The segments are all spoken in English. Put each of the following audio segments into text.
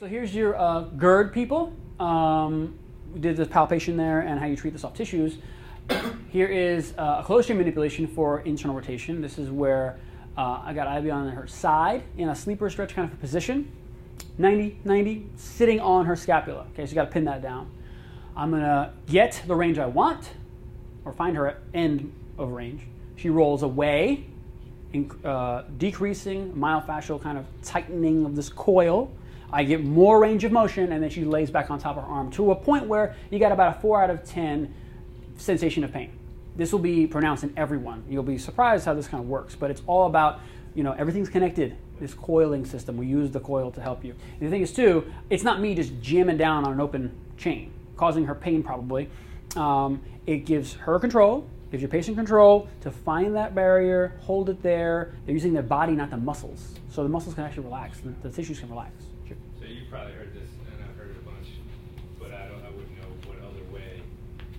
So here's your GERD people. We did the palpation there and how you treat the soft tissues. Here is a closed chain manipulation for internal rotation. This is where I got Ivy on her side in a sleeper stretch kind of a position. 90, 90, sitting on her scapula. Okay, so you got to pin that down. I'm going to get the range I want, or find her end of range. She rolls away, decreasing myofascial kind of tightening of this coil. I get more range of motion, and then she lays back on top of her arm to a point where you got about a 4 out of 10 sensation of pain. This will be pronounced in everyone. You'll be surprised how this kind of works, but it's all about, everything's connected. This coiling system, we use the coil to help you. And the thing is too, it's not me just jamming down on an open chain, causing her pain probably. It gives her control, gives your patient control to find that barrier, hold it there. They're using their body, not the muscles. So the muscles can actually relax, the tissues can relax. Sure. So you probably heard this, and I've heard it a bunch, but I wouldn't know what other way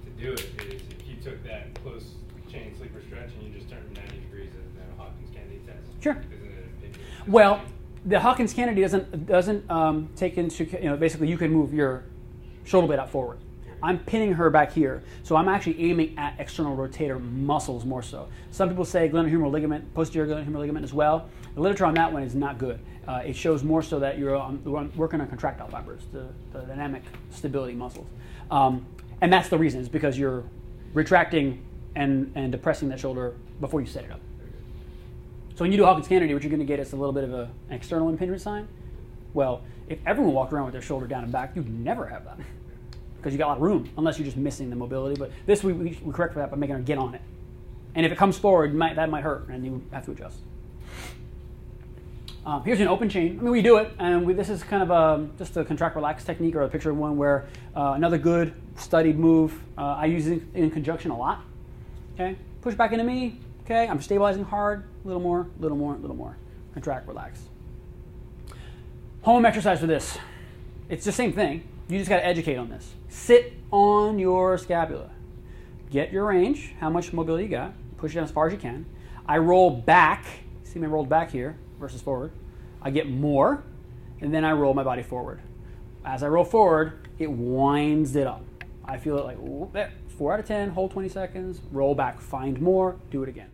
to do it is if you took that close chain sleeper stretch and you just turned 90 degrees and then a Hawkins-Kennedy test. Sure. Isn't it well, the Hawkins-Kennedy doesn't take into, basically you can move your shoulder blade out forward. I'm pinning her back here, so I'm actually aiming at external rotator muscles more so. Some people say glenohumeral ligament, posterior glenohumeral ligament as well. The literature on that one is not good. It shows more so that you're working on contractile fibers, the dynamic stability muscles. And that's the reason, is because you're retracting and depressing that shoulder before you set it up. So when you do Hawkins-Kennedy, what you're going to get is a little bit of an external impingement sign. Well, if everyone walked around with their shoulder down and back, you'd never have that. Because you got a lot of room, unless you're just missing the mobility. But this, we correct for that by making her get on it. And if it comes forward, that might hurt, and you have to adjust. Here's an open chain. I mean, we do it, and this is kind of just a contract relax technique, or a picture of one where another good studied move. I use it in conjunction a lot. Okay, push back into me. Okay, I'm stabilizing hard. A little more, little more, little more. Contract, relax. Home exercise for this. It's the same thing. You just got to educate on this. Sit on your scapula. Get your range, how much mobility you got. Push it down as far as you can. I roll back. See me rolled back here versus forward. I get more, and then I roll my body forward. As I roll forward, it winds it up. I feel it like, whoop, there. 4 out of 10, hold 20 seconds, roll back, find more, do it again.